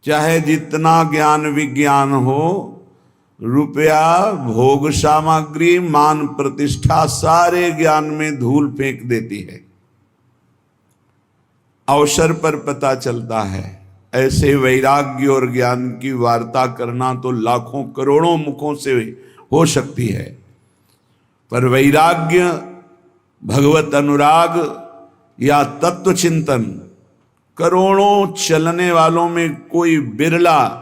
चाहे जितना ज्ञान विज्ञान हो, रुपया, भोग सामग्री, मान प्रतिष्ठा, सारे ज्ञान में धूल फेंक देती है। अवसर पर पता चलता है। ऐसे वैराग्य और ज्ञान की वार्ता करना तो लाखों करोड़ों मुखों से हो सकती है, पर वैराग्य, भगवत अनुराग या तत्व चिंतन करोड़ों चलने वालों में कोई बिरला,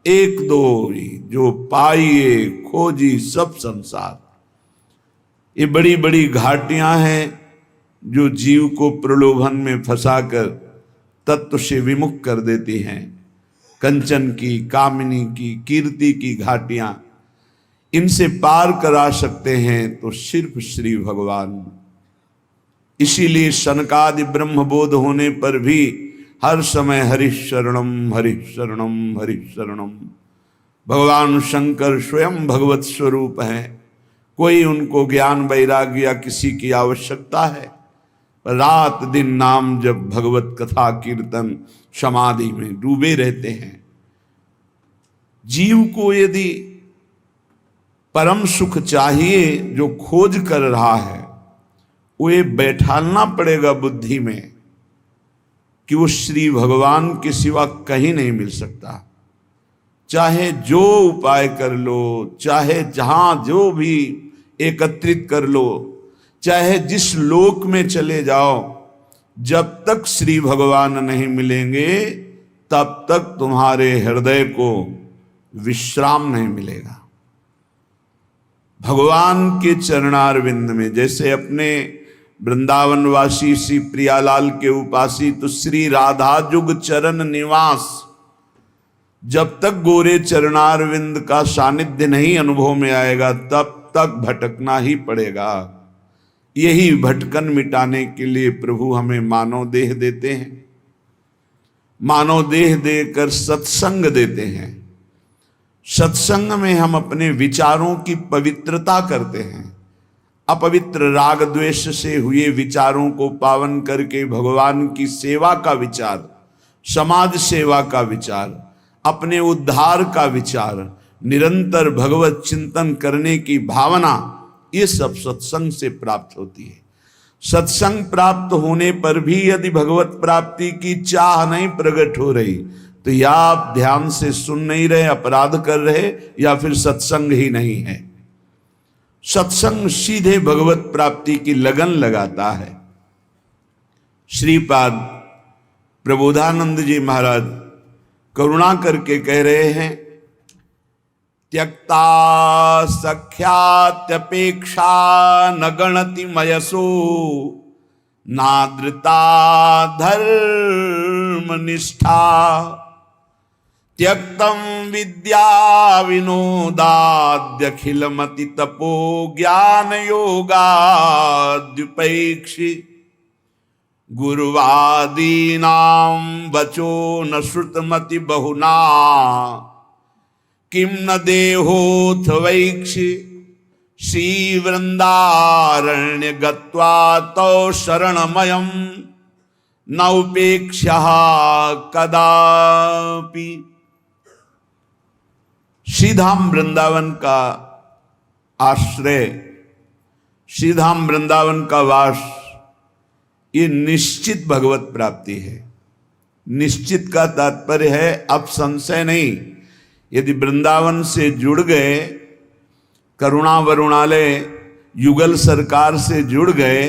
एक दो ही जो पाइए खोजी सब संसार। ये बड़ी बड़ी घाटियां हैं जो जीव को प्रलोभन में फंसाकर तत्व से विमुख कर देती हैं। कंचन की, कामिनी की, कीर्ति की घाटियां, इनसे पार करा सकते हैं तो सिर्फ श्री भगवान। इसीलिए सनकादि ब्रह्मबोध होने पर भी हर समय हरिः शरणम हरिः शरणम हरिः शरणम। भगवान शंकर स्वयं भगवत स्वरूप हैं। कोई उनको ज्ञान वैराग्य या किसी की आवश्यकता है? रात दिन नाम जब, भगवत कथा कीर्तन, समाधि में डूबे रहते हैं। जीव को यदि परम सुख चाहिए जो खोज कर रहा है, वो ये बैठालना पड़ेगा बुद्धि में कि वो श्री भगवान के सिवा कहीं नहीं मिल सकता। चाहे जो उपाय कर लो, चाहे जहां जो भी एकत्रित कर लो, चाहे जिस लोक में चले जाओ, जब तक श्री भगवान नहीं मिलेंगे तब तक तुम्हारे हृदय को विश्राम नहीं मिलेगा। भगवान के चरणारविंद में, जैसे अपने वृंदावनवासी श्री प्रियालाल के उपासी तो श्री राधा जुग चरण निवास, जब तक गोरे चरणारविंद का सानिध्य नहीं अनुभव में आएगा तब तक भटकना ही पड़ेगा। यही भटकन मिटाने के लिए प्रभु हमें मानव देह देते हैं। मानव देह देकर सत्संग देते हैं। सत्संग में हम अपने विचारों की पवित्रता करते हैं। अपवित्र राग द्वेष से हुए विचारों को पावन करके भगवान की सेवा का विचार, समाज सेवा का विचार, अपने उद्धार का विचार, निरंतर भगवत चिंतन करने की भावना, ये सब सत्संग से प्राप्त होती है। सत्संग प्राप्त होने पर भी यदि भगवत प्राप्ति की चाह नहीं प्रकट हो रही तो या आप ध्यान से सुन नहीं रहे, अपराध कर रहे, या फिर सत्संग ही नहीं है। सत्संग सीधे भगवत प्राप्ति की लगन लगाता है। श्रीपाद प्रबोधानंद जी महाराज करुणा करके कह रहे हैं, त्यक्ता सख्यात्यपेक्षा न गणति मयसो नादृता धर्म निष्ठा त्यक्तम विद्या विनोदाद्यखिलमति तपो ज्ञान योगाद्युपैक्षि गुरुवादीनां वचो न श्रुतमति बहुना किम न देहोथ वैक्षि श्री वृंदारण्य गत्वा तो शरणमयम् न उपेक्षः कदापि। श्रीधाम वृंदावन का आश्रय, श्रीधाम वृंदावन का वास, ये निश्चित भगवत प्राप्ति है। निश्चित का तात्पर्य है अब संशय नहीं। यदि वृंदावन से जुड़ गए, करुणा वरुणालय युगल सरकार से जुड़ गए,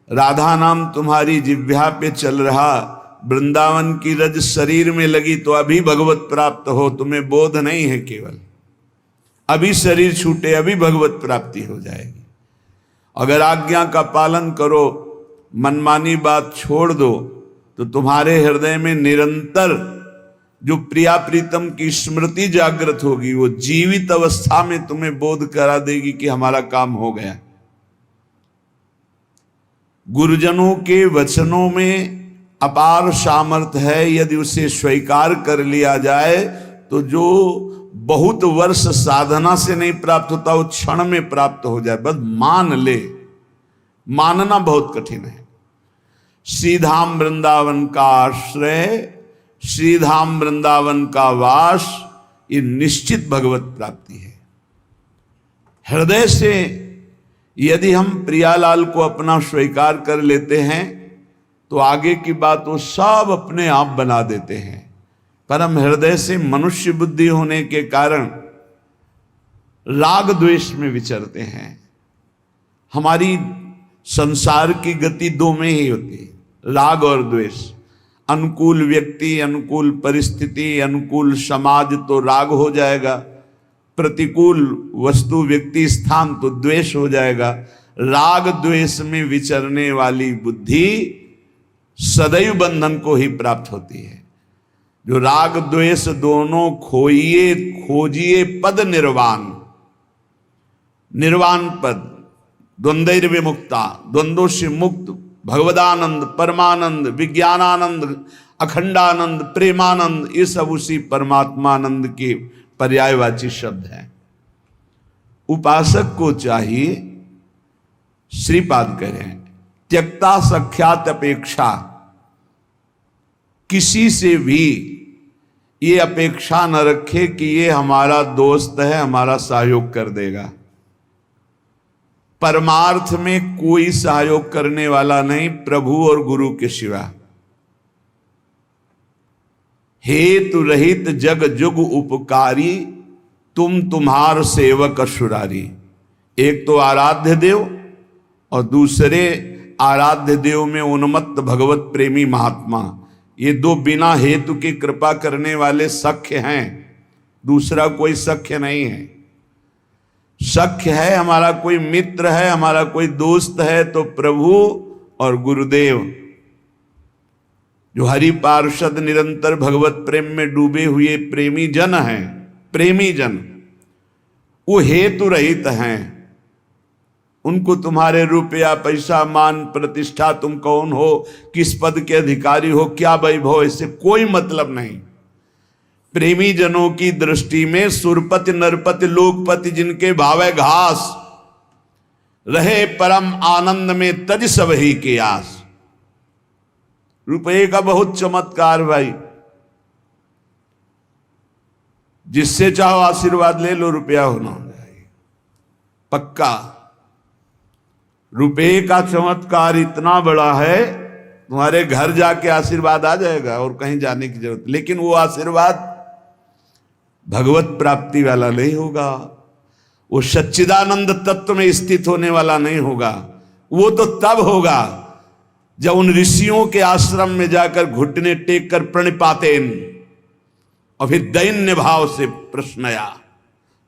राधा नाम तुम्हारी जिह्वा पे चल रहा, वृंदावन की रज शरीर में लगी तो अभी भगवत प्राप्त हो, तुम्हें बोध नहीं है। केवल अभी शरीर छूटे अभी भगवत प्राप्ति हो जाएगी। अगर आज्ञा का पालन करो, मनमानी बात छोड़ दो, तो तुम्हारे हृदय में निरंतर जो प्रिया प्रीतम की स्मृति जागृत होगी, वो जीवित अवस्था में तुम्हें बोध करा देगी कि हमारा काम हो गया। गुरुजनों के वचनों में अपार सामर्थ्य है। यदि उसे स्वीकार कर लिया जाए तो जो बहुत वर्ष साधना से नहीं प्राप्त होता वो क्षण में प्राप्त हो जाए। बस मान ले, मानना बहुत कठिन है। श्रीधाम वृंदावन का आश्रय श्रीधाम वृंदावन का वास, ये निश्चित भगवत प्राप्ति है। हृदय से यदि हम प्रियालाल को अपना स्वीकार कर लेते हैं तो आगे की बात वो सब अपने आप बना देते हैं। पर हम हृदय से मनुष्य बुद्धि होने के कारण राग द्वेष में विचरते हैं। हमारी संसार की गति दो में ही होती है, राग और द्वेष। अनुकूल व्यक्ति, अनुकूल परिस्थिति, अनुकूल समाज तो राग हो जाएगा, प्रतिकूल वस्तु व्यक्ति स्थान तो द्वेष हो जाएगा। राग द्वेष में विचरने वाली बुद्धि सदैव बंधन को ही प्राप्त होती है। जो राग द्वेष दोनों खोइए खोजिए पद निर्वाण, निर्वाण पद, द्वंद्व विमुक्ता, द्वंद्वों से मुक्त, भगवदानंद, परमानंद, विज्ञानानंद, अखंडानंद, प्रेमानंद, ये सब उसी परमात्मानंद के पर्यायवाची शब्द हैं। उपासक को चाहिए, श्रीपाद करें, त्यक्ता सख्यात अपेक्षा, किसी से भी ये अपेक्षा न रखे कि ये हमारा दोस्त है, हमारा सहयोग कर देगा। परमार्थ में कोई सहयोग करने वाला नहीं प्रभु और गुरु के सिवा। हेतु रहित जग जुग उपकारी, तुम तुम्हार सेवक असुरारी। एक तो आराध्य देव और दूसरे आराध्य देव में उन्मत्त भगवत प्रेमी महात्मा, ये दो बिना हेतु की कृपा करने वाले सख्य हैं, दूसरा कोई सख्य नहीं है। सख्य है, हमारा कोई मित्र है, हमारा कोई दोस्त है तो प्रभु और गुरुदेव, जो हरि पार्षद निरंतर भगवत प्रेम में डूबे हुए प्रेमी जन हैं, प्रेमी जन, वो हेतु रहित हैं। उनको तुम्हारे रुपया पैसा मान प्रतिष्ठा, तुम कौन हो, किस पद के अधिकारी हो, क्या वैभव, इससे कोई मतलब नहीं। प्रेमी जनों की दृष्टि में सुरपति नरपति लोकपति जिनके भावे घास, रहे परम आनंद में तज सब ही के आस। रुपये का बहुत चमत्कार भाई, जिससे चाहो आशीर्वाद ले लो, रुपया होना चाहिए पक्का। रुपये का चमत्कार इतना बड़ा है, तुम्हारे घर जाके आशीर्वाद आ जाएगा और कहीं जाने की जरूरत। लेकिन वो आशीर्वाद भगवत प्राप्ति वाला नहीं होगा, वो सच्चिदानंद तत्व में स्थित होने वाला नहीं होगा। वो तो तब होगा जब उन ऋषियों के आश्रम में जाकर घुटने टेक कर प्रणिपाते और फिर दैन्य भाव से प्रश्नया,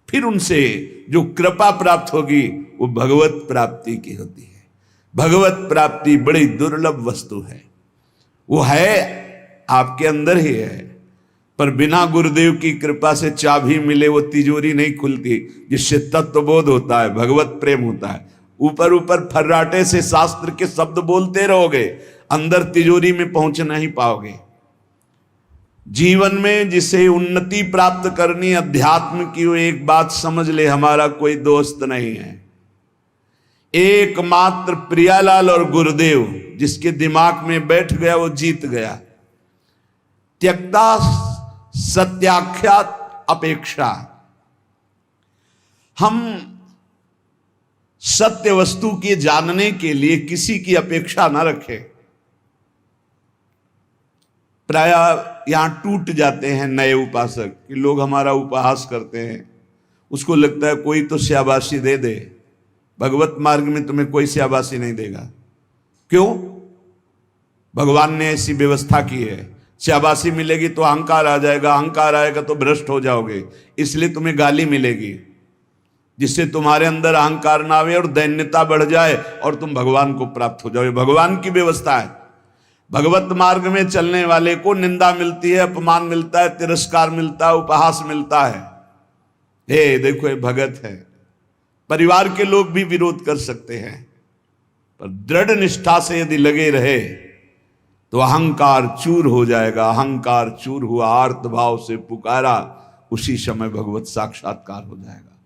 फिर उनसे जो कृपा प्राप्त होगी वो भगवत प्राप्ति की होती है। भगवत प्राप्ति बड़ी दुर्लभ वस्तु है, वो है आपके अंदर ही है, पर बिना गुरुदेव की कृपा से चाबी मिले वो तिजोरी नहीं खुलती, जिससे तत्वबोध होता है, भगवत प्रेम होता है। ऊपर ऊपर फर्राटे से शास्त्र के शब्द बोलते रहोगे, अंदर तिजोरी में पहुंच नहीं पाओगे। जीवन में जिसे उन्नति प्राप्त करनी अध्यात्म की, वो एक बात समझ ले, हमारा कोई दोस्त नहीं है। एकमात्र प्रियालाल और गुरुदेव जिसके दिमाग में बैठ गया वो जीत गया। त्यक्ता सत्याख्यात अपेक्षा, हम सत्य वस्तु के जानने के लिए किसी की अपेक्षा ना रखें। प्राय यहां टूट जाते हैं नए उपासक कि लोग हमारा उपहास करते हैं, उसको लगता है कोई तो शाबाशी दे दे। भगवत मार्ग में तुम्हें कोई शाबाशी नहीं देगा। क्यों? भगवान ने ऐसी व्यवस्था की है। शाबाशी मिलेगी तो अहंकार आ जाएगा, अहंकार आएगा तो भ्रष्ट हो जाओगे, इसलिए तुम्हें गाली मिलेगी, जिससे तुम्हारे अंदर अहंकार ना आवे और दैन्यता बढ़ जाए और तुम भगवान को प्राप्त हो जाओ। भगवान की व्यवस्था है। भगवत मार्ग में चलने वाले को निंदा मिलती है, अपमान मिलता है, तिरस्कार मिलता है, उपहास मिलता है। हे देखो, ये भगत है। परिवार के लोग भी विरोध कर सकते हैं, पर दृढ़ निष्ठा से यदि लगे रहे तो अहंकार चूर हो जाएगा। अहंकार चूर हुआ, आर्त भाव से पुकारा, उसी समय भगवत साक्षात्कार हो जाएगा।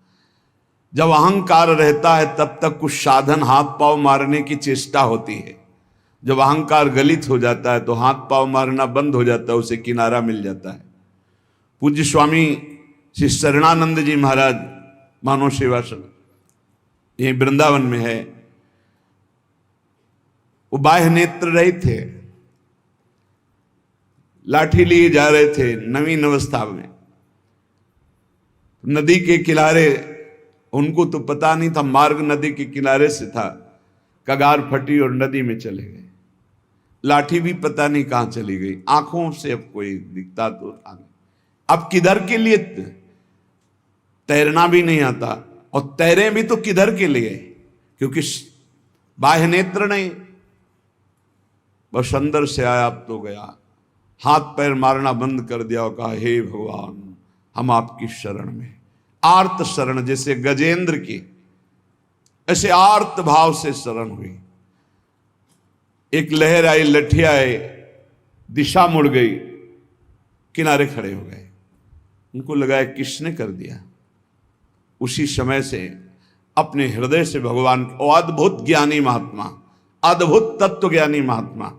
जब अहंकार रहता है तब तक कुछ साधन हाथ पांव मारने की चेष्टा होती है, जब अहंकार गलित हो जाता है तो हाथ पांव मारना बंद हो जाता है, उसे किनारा मिल जाता है। पूज्य स्वामी श्री शरणानंद जी महाराज मानव सेवाश्रम यही वृंदावन में है, वो बाह्य नेत्र रहित थे, लाठी लिए जा रहे थे नवीन अवस्था में, नदी के किनारे, उनको तो पता नहीं था मार्ग नदी के किनारे से था, कगार फटी और नदी में चले गए। लाठी भी पता नहीं कहां चली गई, आंखों से अब कोई दिखता तो था नहीं। अब किधर के लिए, तैरना भी नहीं आता और तैरे भी तो किधर के लिए, क्योंकि बाह्य नेत्र नहीं, बस अंदर से आया अब तो गया, हाथ पैर मारना बंद कर दिया और कहा हे भगवान हम आपकी शरण में, आर्त शरण, जैसे गजेंद्र की ऐसे आर्त भाव से शरण हुई। एक लहर आई, लठिया आई, दिशा मुड़ गई, किनारे खड़े हो गए। उनको लगा किसने कर दिया। उसी समय से अपने हृदय से भगवान और अद्भुत ज्ञानी महात्मा, अद्भुत तत्व ज्ञानी महात्मा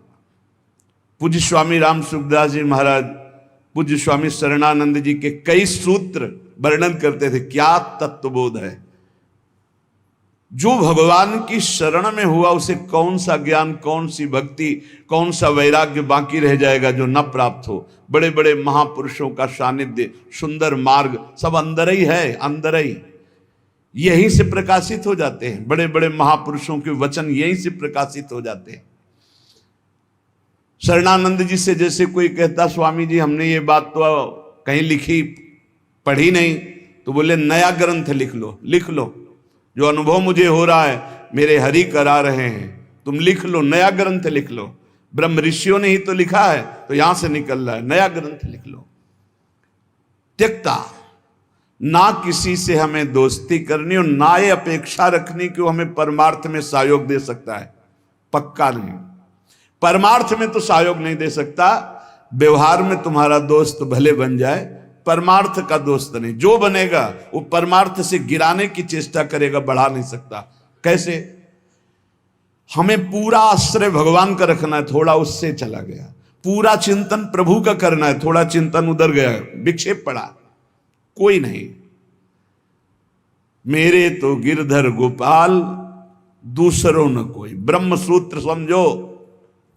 पूज्य स्वामी राम सुखदास जी महाराज, पूज्य स्वामी शरणानंद जी के कई सूत्र वर्णन करते थे। क्या तत्वबोध है, जो भगवान की शरण में हुआ उसे कौन सा ज्ञान, कौन सी भक्ति, कौन सा वैराग्य बाकी रह जाएगा जो न प्राप्त हो। बड़े बड़े महापुरुषों का सानिध्य, सुंदर मार्ग सब अंदर ही है, अंदर ही, यहीं से प्रकाशित हो जाते हैं। बड़े बड़े महापुरुषों के वचन यहीं से प्रकाशित हो जाते हैं। शरणानंद जी से जैसे कोई कहता स्वामी जी हमने ये बात तो कहीं लिखी पढ़ी नहीं, तो बोले नया ग्रंथ लिख लो, लिख लो, जो अनुभव मुझे हो रहा है मेरे हरि करा रहे हैं, तुम लिख लो, नया ग्रंथ लिख लो। ब्रह्म ऋषियों ने ही तो लिखा है, तो यहां से निकल रहा है, नया ग्रंथ लिख लो। त्यक्ता, ना किसी से हमें दोस्ती करनी और ना ये अपेक्षा रखनी कि वो हमें परमार्थ में सहयोग दे सकता है, पक्का नहीं। परमार्थ में तो सहयोग नहीं दे सकता, व्यवहार में तुम्हारा दोस्त भले बन जाए, परमार्थ का दोस्त नहीं। जो बनेगा वो परमार्थ से गिराने की चेष्टा करेगा, बढ़ा नहीं सकता। कैसे? हमें पूरा आश्रय भगवान का रखना है, थोड़ा उससे चला गया। पूरा चिंतन प्रभु का करना है, थोड़ा चिंतन उधर गया, विक्षेप पड़ा, कोई नहीं। मेरे तो गिरधर गोपाल, दूसरों न कोई। ब्रह्म सूत्र समझो,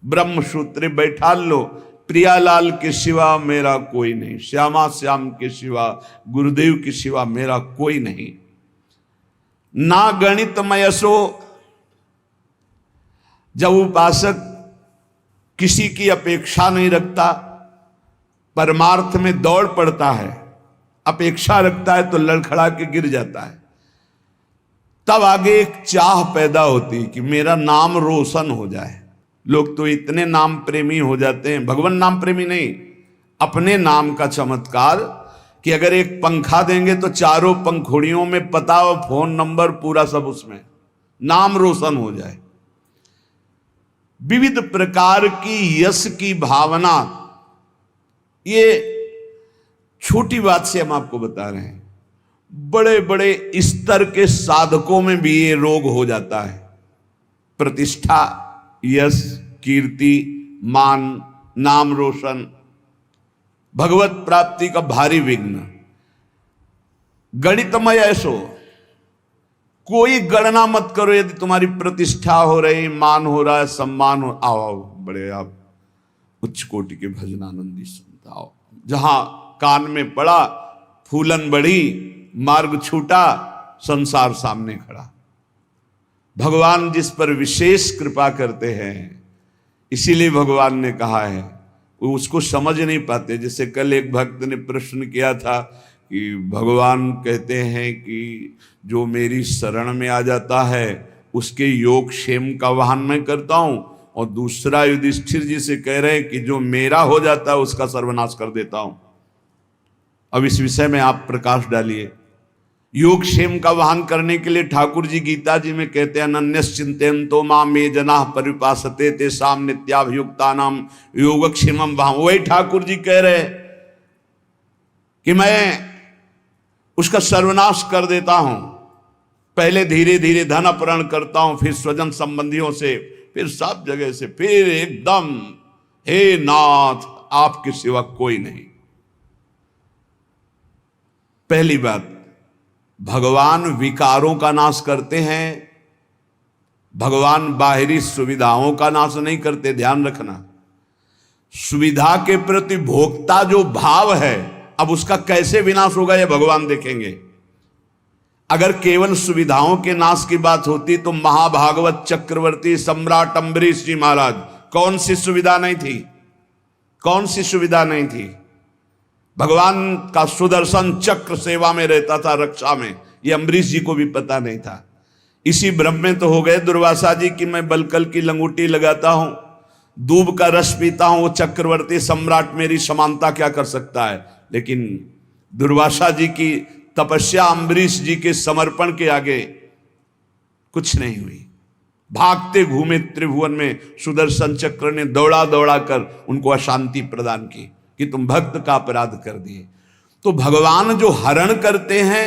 ब्रह्म सूत्र बैठा लो, प्रियालाल के सिवा मेरा कोई नहीं, श्यामा श्याम के सिवा, गुरुदेव के सिवा मेरा कोई नहीं। ना गणित मयसो, जब उपासक किसी की अपेक्षा नहीं रखता, परमार्थ में दौड़ पड़ता है, अपेक्षा रखता है तो लड़खड़ा के गिर जाता है। तब आगे एक चाह पैदा होती कि मेरा नाम रोशन हो जाए। लोग तो इतने नाम प्रेमी हो जाते हैं, भगवान नाम प्रेमी नहीं, अपने नाम का चमत्कार, कि अगर एक पंखा देंगे तो चारों पंखुड़ियों में पता और फोन नंबर पूरा सब उसमें, नाम रोशन हो जाए। विविध प्रकार की यश की भावना, ये छोटी बात से हम आपको बता रहे हैं, बड़े बड़े स्तर के साधकों में भी ये रोग हो जाता है। प्रतिष्ठा, यश, कीर्ति, मान, नाम रोशन, भगवत प्राप्ति का भारी विघ्न। गणितमय ऐसो, कोई गणना मत करो। यदि तुम्हारी प्रतिष्ठा हो रही, मान हो रहा है, सम्मान हो, आओ बड़े आप उच्च कोटि के भजनानंदी संत आओ। जहां कान में पड़ा, फूलन बढ़ी, मार्ग छूटा, संसार सामने खड़ा। भगवान जिस पर विशेष कृपा करते हैं, इसीलिए भगवान ने कहा है, वो उसको समझ नहीं पाते। जैसे कल एक भक्त ने प्रश्न किया था कि भगवान कहते हैं कि जो मेरी शरण में आ जाता है उसके योग क्षेम का वाहन मैं करता हूं, और दूसरा युधिष्ठिर जी से कह रहे हैं कि जो मेरा हो जाता है उसका सर्वनाश कर देता हूं। अब इस विषय में आप प्रकाश डालिए। योग क्षेम का वाहन करने के लिए ठाकुर जी गीता जी में कहते हैं, अनन्यश्चिन्तयन्तो मां ये जनाः परिपासते तेषां नित्याभियुक्तानां योगक्षेमं वहां। वही ठाकुर जी कह रहे कि मैं उसका सर्वनाश कर देता हूं। पहले धीरे धीरे धन अपहरण करता हूं, फिर स्वजन संबंधियों से, फिर सब जगह से फिर एकदम, हे नाथ आपके सिवा कोई नहीं। पहली बात, भगवान विकारों का नाश करते हैं, भगवान बाहरी सुविधाओं का नाश नहीं करते। ध्यान रखना, सुविधा के प्रति भोक्ता जो भाव है, अब उसका कैसे विनाश होगा यह भगवान देखेंगे। अगर केवल सुविधाओं के नाश की बात होती तो महाभागवत चक्रवर्ती सम्राट अम्बरीश जी महाराज, कौन सी सुविधा नहीं थी, कौन सी सुविधा नहीं थी। भगवान का सुदर्शन चक्र सेवा में रहता था, रक्षा में, ये अम्बरीश जी को भी पता नहीं था। इसी भ्रम में तो हो गए दुर्वासा जी कि मैं बलकल की लंगूटी लगाता हूं, दूब का रस पीता हूं, वो चक्रवर्ती सम्राट मेरी समानता क्या कर सकता है। लेकिन दुर्वासा जी की तपस्या अम्बरीश जी के समर्पण के आगे कुछ नहीं हुई। भागते घूमे त्रिभुवन में सुदर्शन चक्र ने दौड़ा दौड़ा कर उनको अशांति प्रदान की कि तुम भक्त का अपराध कर दिए। तो भगवान जो हरण करते हैं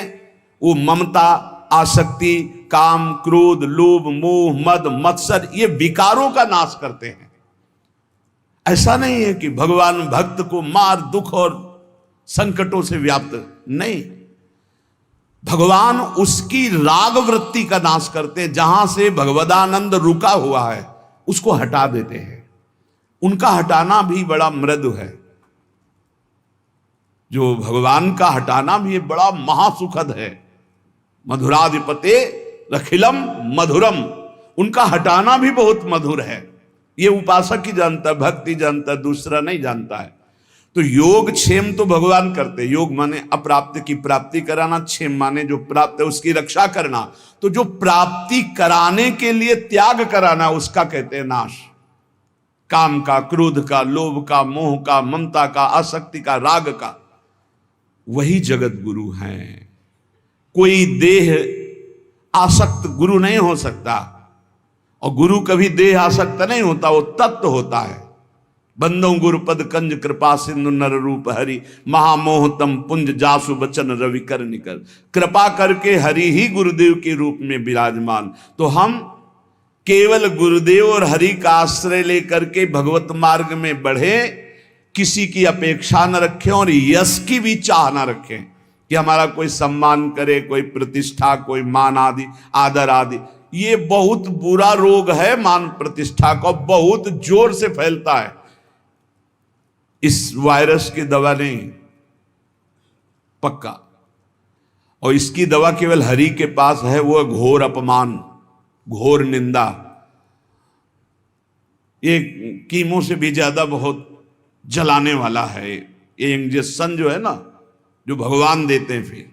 वो ममता, आसक्ति, काम, क्रोध, लोभ, मोह, मद, मत्सर, ये विकारों का नाश करते हैं। ऐसा नहीं है कि भगवान भक्त को मार, दुख और संकटों से व्याप्त, नहीं, भगवान उसकी राग वृत्ति का नाश करते हैं। जहां से भगवदानंद रुका हुआ है उसको हटा देते हैं। उनका हटाना भी बड़ा मृदु है, जो भगवान का हटाना भी बड़ा महासुखद है। मधुराधिपते रखिलम मधुरम, उनका हटाना भी बहुत मधुर है। ये उपासक ही जानता, भक्ति जानता, दूसरा नहीं जानता है। तो योग क्षेम तो भगवान करते, योग माने अप्राप्त की प्राप्ति कराना, क्षेम माने जो प्राप्त है उसकी रक्षा करना। तो जो प्राप्ति कराने के लिए त्याग कराना उसका कहते हैं नाश। काम का, क्रोध का, लोभ का, मोह का, ममता का, आसक्ति का, राग का, वही जगत गुरु हैं। कोई देह आसक्त गुरु नहीं हो सकता, और गुरु कभी देह आसक्त नहीं होता, वो तत्व होता है। बंदों गुरुपद कंज कृपा सिंधु नर रूप हरि, महामोहतम पुंज जासु बचन रवि कर निकर। कृपा करके हरि ही गुरुदेव के रूप में विराजमान। तो हम केवल गुरुदेव और हरि का आश्रय लेकर के भगवत मार्ग में बढ़े, किसी की अपेक्षा न रखें और यश की भी चाह न रखें कि हमारा कोई सम्मान करे, कोई प्रतिष्ठा, कोई मान आदि, आदर आदि। ये बहुत बुरा रोग है, मान प्रतिष्ठा का बहुत जोर से फैलता है। इस वायरस की दवा नहीं पक्का, और इसकी दवा केवल हरि के पास है, वो घोर अपमान, घोर निंदा। ये कीमो से भी ज्यादा बहुत जलाने वाला है ये इंजेक्शन जो है ना, जो भगवान देते हैं। फिर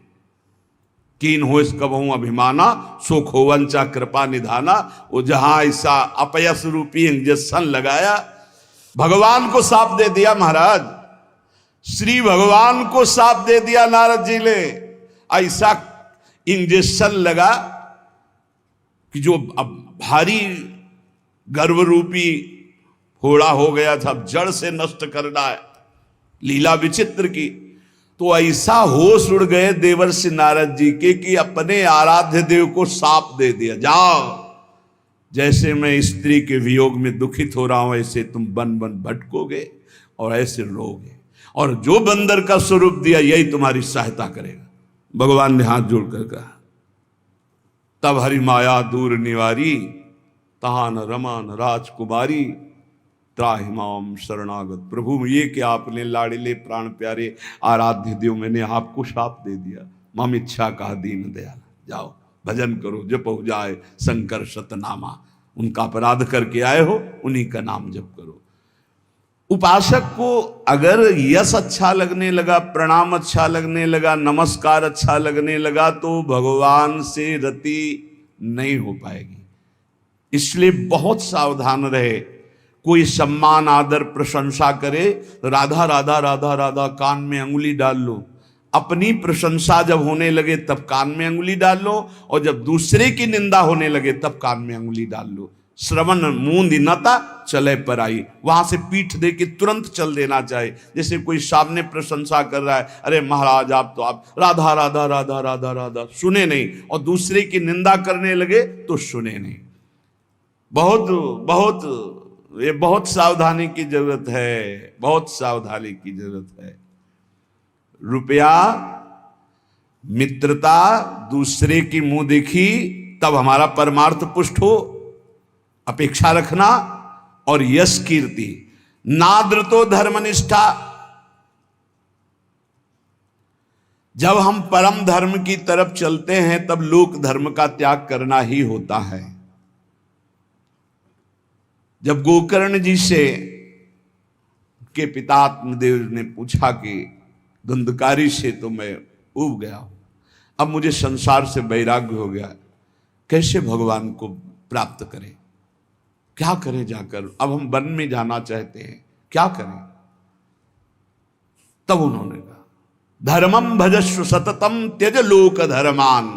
कीन हो इस कबहू अभिमाना, सो खोवंचा कृपा निधाना। वो जहां ऐसा अपयस रूपी इंजेक्शन लगाया, भगवान को साफ दे दिया महाराज, श्री भगवान को साफ दे दिया नारद जी ने। ऐसा इंजेक्शन लगा कि जो अब भारी गर्भ रूपी फोड़ा हो गया था, जड़ से नष्ट करना है, लीला विचित्र की। तो ऐसा होश उड़ गए देवर्षि नारद जी के कि अपने आराध्य देव को साप दे दिया, जाओ, जैसे मैं स्त्री के वियोग में दुखित हो रहा हूं ऐसे तुम बन बन भटकोगे और ऐसे रोगे, और जो बंदर का स्वरूप दिया यही तुम्हारी सहायता करेगा। भगवान ने हाथ जोड़कर कहा, तब हरि माया दूर निवारी, तहा न रमा न राजकुमारी, त्राहिमाम शरणागत। प्रभु ये कि आपने लाड़िले प्राण प्यारे आराध्य देव, मैंने आपको शाप दे दिया, मम इच्छा कहा दीन दयाल, जाओ भजन करो, जप हो जाए शंकर शतनामा। उनका अपराध करके आए हो, उन्हीं का नाम जप करो। उपासक को अगर यश अच्छा लगने लगा, प्रणाम अच्छा लगने लगा, नमस्कार अच्छा लगने लगा, तो भगवान से रति नहीं हो पाएगी। इसलिए बहुत सावधान रहे। कोई सम्मान, आदर, प्रशंसा करे, राधा राधा राधा राधा कान में अंगुली डाल लो। अपनी प्रशंसा जब होने लगे तब कान में अंगुली डाल लो, और जब दूसरे की निंदा होने लगे तब कान में अंगुली डाल लो। श्रवण मूंद नता चले पर आई, वहां से पीठ दे के तुरंत चल देना चाहिए। जैसे कोई सामने प्रशंसा कर रहा है, अरे महाराज आप तो आप राधा राधा राधा राधा राधा, सुने नहीं, और दूसरे की निंदा करने लगे तो सुने नहीं। बहुत बहुत ये बहुत सावधानी की जरूरत है, बहुत सावधानी की जरूरत है। रुपया, मित्रता, दूसरे की मुंह देखी, तब हमारा परमार्थ पुष्ट हो, अपेक्षा रखना, और यश कीर्ति, नाद्रतो धर्मनिष्ठा। जब हम परम धर्म की तरफ चलते हैं तब लोक धर्म का त्याग करना ही होता है। जब गोकर्ण जी से के पिता आत्मदेव ने पूछा कि धुंधकारी से तो मैं ऊब गया हूं, अब मुझे संसार से वैराग्य हो गया, कैसे भगवान को प्राप्त करें, क्या करें जाकर, अब हम वन में जाना चाहते हैं, क्या करें? तब उन्होंने कहा धर्मम भजस्व सततम त्यज लोक धर्मान,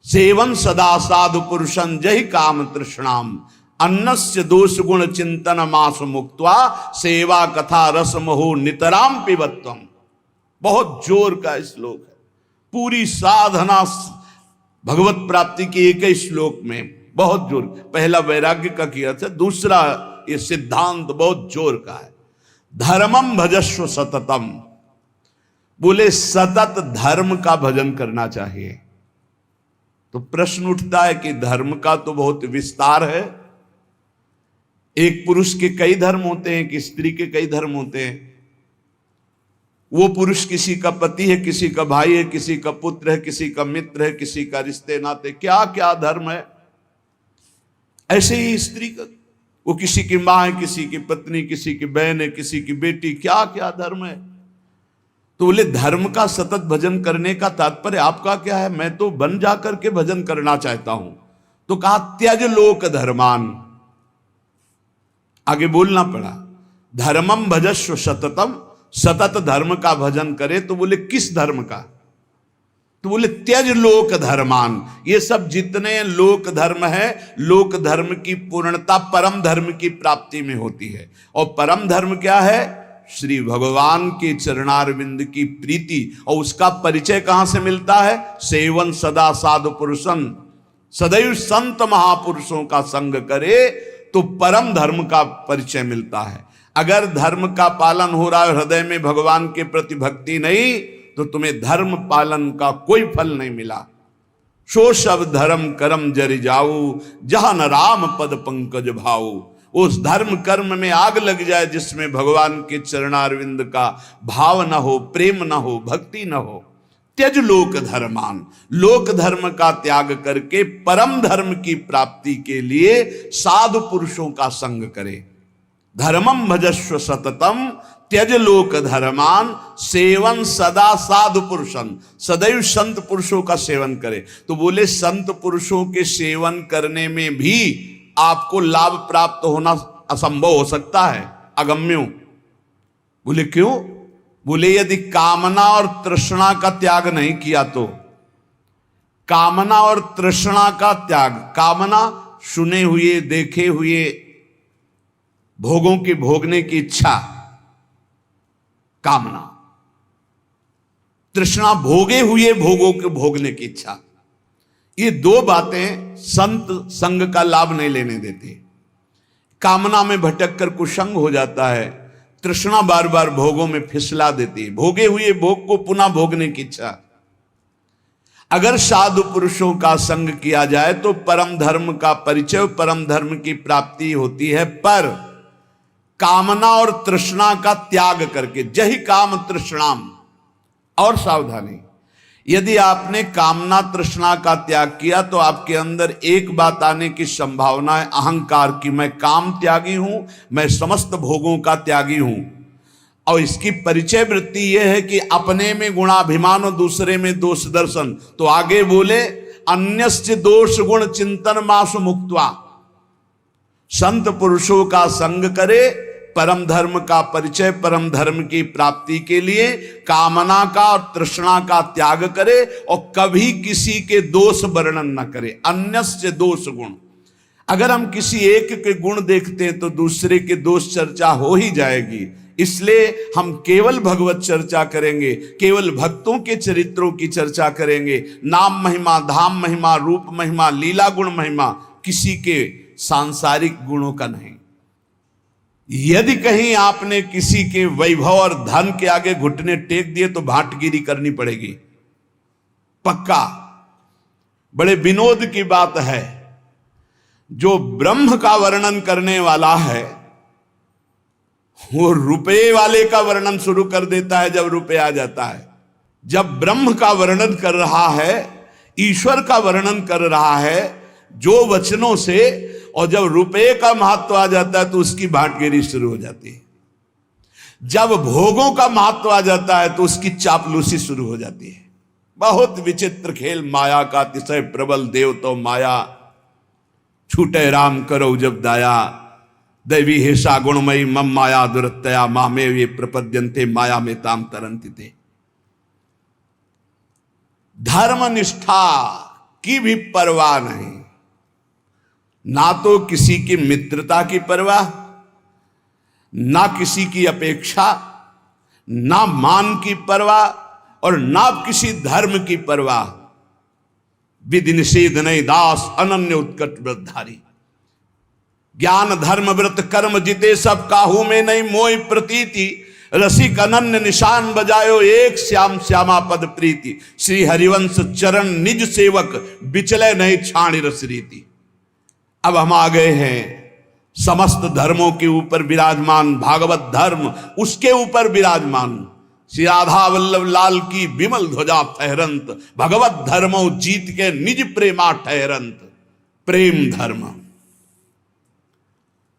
सेवन सदा साधु पुरुषं जहि काम तृष्णाम, अन्नस्य दोष गुण चिंतन मास मुक्त्वा, सेवा कथा रसम हो नितराम पिबत्वम। बहुत जोर का श्लोक है, पूरी साधना भगवत प्राप्ति के एक ही श्लोक में बहुत जोर। पहला वैराग्य का किया था, दूसरा ये सिद्धांत बहुत जोर का है। धर्मम भजस्व सततम, बोले सतत धर्म का भजन करना चाहिए। तो प्रश्न उठता है कि धर्म का तो बहुत विस्तार है, एक पुरुष के कई धर्म होते हैं, एक स्त्री के कई धर्म होते हैं। वो पुरुष किसी का पति है, किसी का भाई है, किसी का पुत्र है, किसी का मित्र है, किसी का रिश्ते नाते, क्या क्या धर्म है। ऐसे ही स्त्री का, वो किसी की मां है, किसी की पत्नी, किसी की बहन है, किसी की बेटी, क्या क्या धर्म है। तो बोले धर्म का सतत भजन करने का तात्पर्य आपका क्या है? मैं तो बन जाकर के भजन करना चाहता हूं। तो कहा त्यज लोक धर्मान, आगे बोलना पड़ा धर्मम भजस्व सततम, सतत धर्म का भजन करे। तो बोले किस धर्म का? तो बोले त्यज लोक धर्मान। ये सब जितने लोक धर्म है, लोक धर्म की पूर्णता परम धर्म की प्राप्ति में होती है। और परम धर्म क्या है? श्री भगवान के चरणारविंद की प्रीति। और उसका परिचय कहां से मिलता है? सेवन सदा साधु पुरुषन, सदैव संत महापुरुषों का संग करे तो परम धर्म का परिचय मिलता है। अगर धर्म का पालन हो रहा है, हृदय में भगवान के प्रति भक्ति नहीं, तो तुम्हें धर्म पालन का कोई फल नहीं मिला। सो सब धर्म कर्म जरि जाऊ, जहां न राम पद पंकज भाऊ। उस धर्म कर्म में आग लग जाए जिसमें भगवान के चरणारविंद का भाव न हो, प्रेम न हो, भक्ति न हो। त्यज लोक धर्मान, लोक धर्म का त्याग करके परम धर्म की प्राप्ति के लिए साधु पुरुषों का संग करे। धर्मम भजस्व सततम त्यज लोक धर्मान, सेवन सदा साधु पुरुषन, सदैव संत पुरुषों का सेवन करे। तो बोले संत पुरुषों के सेवन करने में भी आपको लाभ प्राप्त होना असंभव हो सकता है, अगम्यो। बोले क्यों? बोले यदि कामना और तृष्णा का त्याग नहीं किया तो। कामना और तृष्णा का त्याग, कामना सुने हुए देखे हुए भोगों की भोगने की इच्छा, कामना। तृष्णा भोगे हुए भोगों के भोगने की इच्छा। ये दो बातें संत संग का लाभ नहीं लेने देती। कामना में भटक कर कुसंग हो जाता है, तृष्णा बार बार भोगों में फिसला देती है, भोगे हुए भोग को पुनः भोगने की इच्छा। अगर साधु पुरुषों का संग किया जाए तो परम धर्म का परिचय, परम धर्म की प्राप्ति होती है। पर कामना और तृष्णा का त्याग करके, जहि काम तृष्णाम। और सावधानी, यदि आपने कामना तृष्णा का त्याग किया तो आपके अंदर एक बात आने की संभावना है, अहंकार की। मैं काम त्यागी हूं, मैं समस्त भोगों का त्यागी हूं। और इसकी परिचय वृत्ति यह है कि अपने में गुणाभिमान और दूसरे में दोष दर्शन। तो आगे बोले अन्यस्य दोष गुण चिंतन मासु मुक्त्वा, संत पुरुषों का संग करे, परम धर्म का परिचय, परम धर्म की प्राप्ति के लिए कामना का और तृष्णा का त्याग करे और कभी किसी के दोष वर्णन न करे। अन्यस्य दोष गुण, अगर हम किसी एक के गुण देखते हैं तो दूसरे के दोष चर्चा हो ही जाएगी। इसलिए हम केवल भगवत चर्चा करेंगे, केवल भक्तों के चरित्रों की चर्चा करेंगे। नाम महिमा, धाम महिमा, रूप महिमा, लीला गुण महिमा, किसी के सांसारिक गुणों का नहीं। यदि कहीं आपने किसी के वैभव और धन के आगे घुटने टेक दिए तो भाटगिरी करनी पड़ेगी, पक्का। बड़े विनोद की बात है, जो ब्रह्म का वर्णन करने वाला है वो रुपये वाले का वर्णन शुरू कर देता है जब रुपये आ जाता है। जब ब्रह्म का वर्णन कर रहा है, ईश्वर का वर्णन कर रहा है जो वचनों से, और जब रुपये का महत्व आ जाता है तो उसकी भाटगिरी शुरू हो जाती है। जब भोगों का महत्व आ जाता है तो उसकी चापलूसी शुरू हो जाती है। बहुत विचित्र खेल माया का, अतिशय प्रबल देव तो माया, छूटे राम करो जब दाया, दैवी हेषा गुणमयी मम माया दुरतया मामे ये प्रपद्यन्ते माया में ताम तरंति थे। धर्म निष्ठा की भी परवाह नहीं, ना तो किसी की मित्रता की परवाह, ना किसी की अपेक्षा, ना मान की परवाह, और ना किसी धर्म की परवाह। विधि निषेध नहीं दास अनन्य उत्कट व्रतधारी, ज्ञान धर्म व्रत कर्म जिते सब काहू में नहीं मोह प्रतीति, रसिक अनन्य निशान बजायो एक श्याम श्यामा पद प्रीति, श्री हरिवंश चरण निज सेवक बिचले नहीं छाणी रस रीति। अब हम आ गए हैं समस्त धर्मों के ऊपर विराजमान, भागवत धर्म उसके ऊपर विराजमान, श्री राधा वल्लभ लाल की विमल ध्वजा फहरंत, भगवत धर्मो जीत के निज प्रेमा ठहरंत। प्रेम धर्म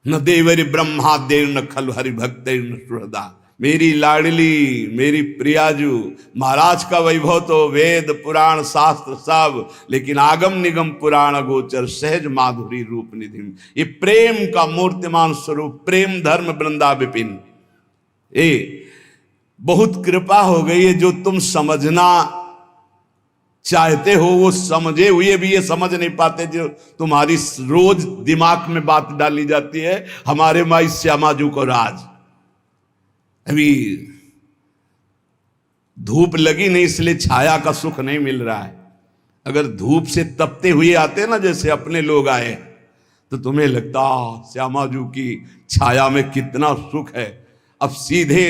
न देवरी ब्रह्मादेव न खल हरि भक्त न सुहृदा। मेरी लाडली, मेरी प्रियाजू, महाराज का वैभव तो वेद पुराण शास्त्र सब, लेकिन आगम निगम पुराण गोचर सहज माधुरी रूप निधि। ये प्रेम का मूर्तिमान स्वरूप, प्रेम धर्म वृंदा विपिन। ये बहुत कृपा हो गई है, जो तुम समझना चाहते हो वो समझे हुए भी ये समझ नहीं पाते, जो तुम्हारी रोज दिमाग में बात डाली जाती है। हमारे माई श्यामाजू को राज, अभी धूप लगी नहीं इसलिए छाया का सुख नहीं मिल रहा है। अगर धूप से तपते हुए आते ना, जैसे अपने लोग आए, तो तुम्हें लगता श्यामाजू की छाया में कितना सुख है। अब सीधे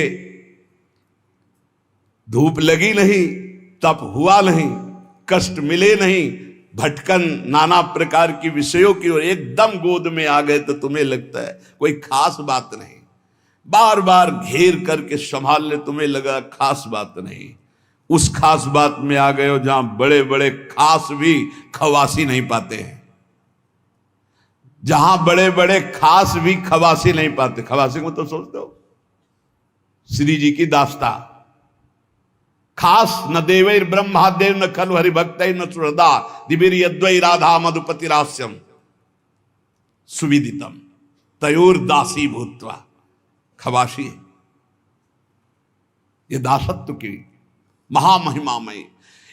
धूप लगी नहीं, तप हुआ नहीं, कष्ट मिले नहीं, भटकन नाना प्रकार की विषयों की ओर एकदम गोद में आ गए, तो तुम्हें लगता है कोई खास बात नहीं। बार बार घेर करके संभालने तुम्हें लगा खास बात नहीं। उस खास बात में आ गए हो जहां बड़े बड़े खास भी खवासी नहीं पाते हैं, जहां बड़े बड़े खास भी खवासी नहीं पाते। खवासी को तो सोचते हो श्री जी की दास्ता, खास न देवैर ब्रह्मादेव न खलु हरिभक्त न सुहृदा, दिवीर यद्वै राधा मधुपति रास्यम सुविदितम तयोर दासी भूत्वा। खवासी ये दासत्व की महामहिमामयी।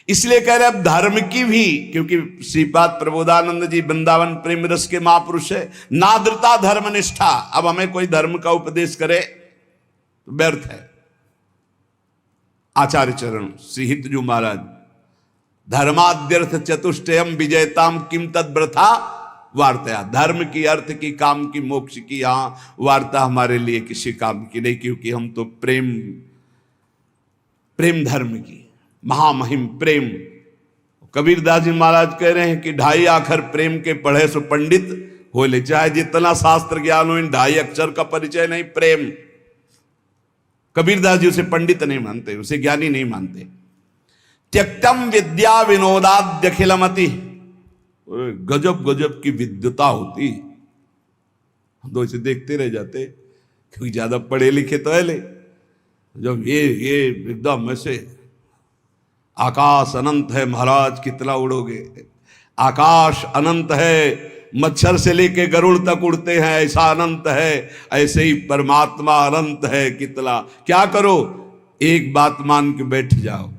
इसलिए कह रहे अब धर्म की भी, क्योंकि श्रीपाद प्रबोधानंद जी वृंदावन प्रेम रस के महापुरुष है, नाद्रता धर्म निष्ठा। अब हमें कोई धर्म का उपदेश करे तो व्यर्थ है। आचार्य चरण श्री हितजू महाराज, धर्माद्यर्थ चतुष्टयम विजयताम किम तद्व्रथा वार्ता। धर्म की, अर्थ की, काम की, मोक्ष की यहां वार्ता हमारे लिए किसी काम की नहीं, क्योंकि हम तो प्रेम धर्म की महामहिम प्रेम। कबीरदास जी महाराज कह रहे हैं कि 2.5 अक्षर प्रेम के पढ़े सो पंडित हो ले, चाहे जितना शास्त्र ज्ञान हो, इन 2.5 अक्षर का परिचय नहीं प्रेम। कबीरदास जी उसे पंडित नहीं मानते, उसे ज्ञानी नहीं मानते। त्यक्तम विद्या विनोदाद्य खिलमति, गजब गजब की विद्वता होती, हम तो इसे देखते रह जाते, क्योंकि ज्यादा पढ़े लिखे तो है ले। जब ये एकदम ऐसे आकाश अनंत है महाराज, कितना उड़ोगे, आकाश अनंत है, मच्छर से लेके गरुड़ तक उड़ते हैं, ऐसा अनंत है। ऐसे ही परमात्मा अनंत है, कितना क्या करो, एक बात मान के बैठ जाओ,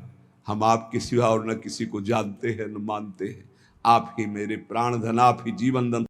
हम आपके सिवा और न किसी को जानते हैं न मानते हैं। आप ही मेरे प्राण धन, आप ही जीवन धन।